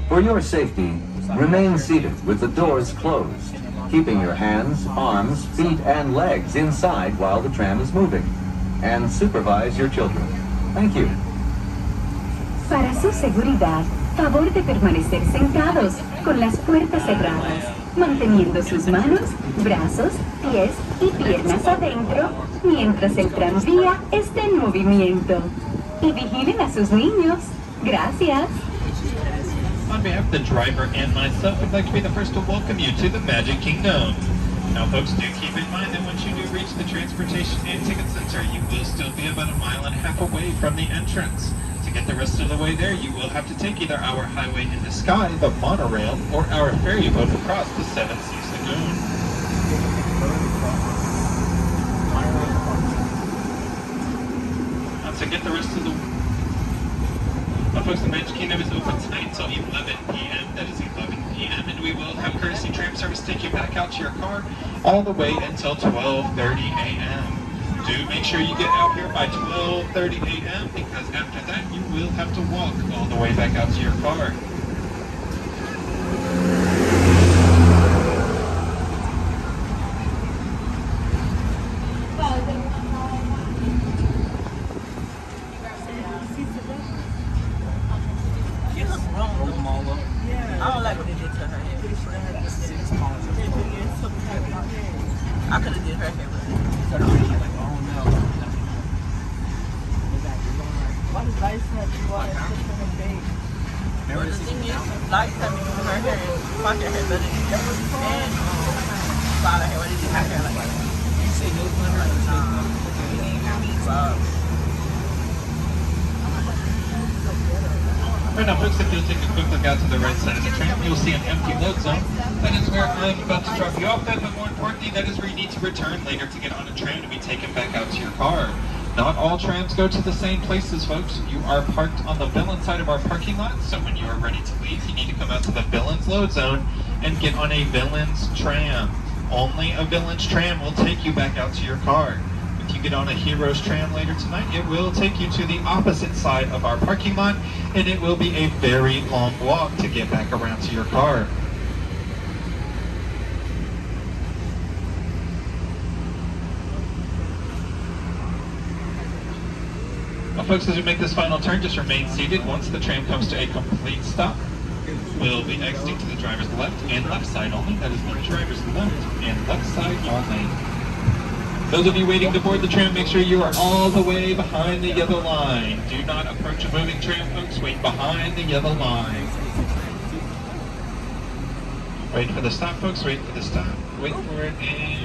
For your safety, remain seated with the doors closed, keeping your hands, arms, feet, and legs inside while the tram is moving. And supervise your children. Thank you. Para su seguridad, favor de permanecer sentados con las puertas cerradas, manteniendo sus manos, brazos, pies y piernas adentro mientras el tranvía esté en movimiento. Y vigilen a sus niños. Gracias. On behalf of the driver and myself, I'd like to be the first to welcome you to the Magic Kingdom. Now folks, do keep in mind that once you do reach the Transportation and Ticket Center, you will still be about 1.5 miles away from the entrance. To get the rest of the way there, you will have to take either our highway in the sky, the monorail, or our ferry boat across the Seven Seas Lagoon. Now to get the rest of the folks, the Magic Kingdom is open tonight until 11 p.m. That is 11 p.m. And we will have courtesy tram service take you back out to your car all the way until 12:30 a.m. Do make sure you get out here by 12:30 a.m. because after that you will have to walk all the way back out to your car. I don't like what they did to her hair. I could have did her hair with it. Why does Lice have you all that stuff on her face? Well, the thing is, Lice had me doing her hair and pocket hair better than that. And father hair, why did you have hair like that? You say no glitter and Right now, folks, if you'll take a quick look out to the right side of the tram, you'll see an empty load zone. That is where I'm about to drop you off at, but more importantly, that is where you need to return later to get on a tram to be taken back out to your car. Not all trams go to the same places, folks. You are parked on the Billings side of our parking lot, so when you are ready to leave, you need to come out to the Billings load zone and get on a Billings tram. Only a Billings tram will take you back out to your car. If you get on a Heroes tram later tonight, it will take you to the opposite side of our parking lot, and it will be a very long walk to get back around to your car. Well, folks, as we make this final turn, just remain seated. Once the tram comes to a complete stop, we'll be exiting to the driver's left and left side only. That is the driver's left and left side only. Those of you waiting to board the tram, make sure you are all the way behind the yellow line. Do not approach a moving tram, folks. Wait behind the yellow line. Wait for the stop, folks. Wait for the stop. Wait for it and...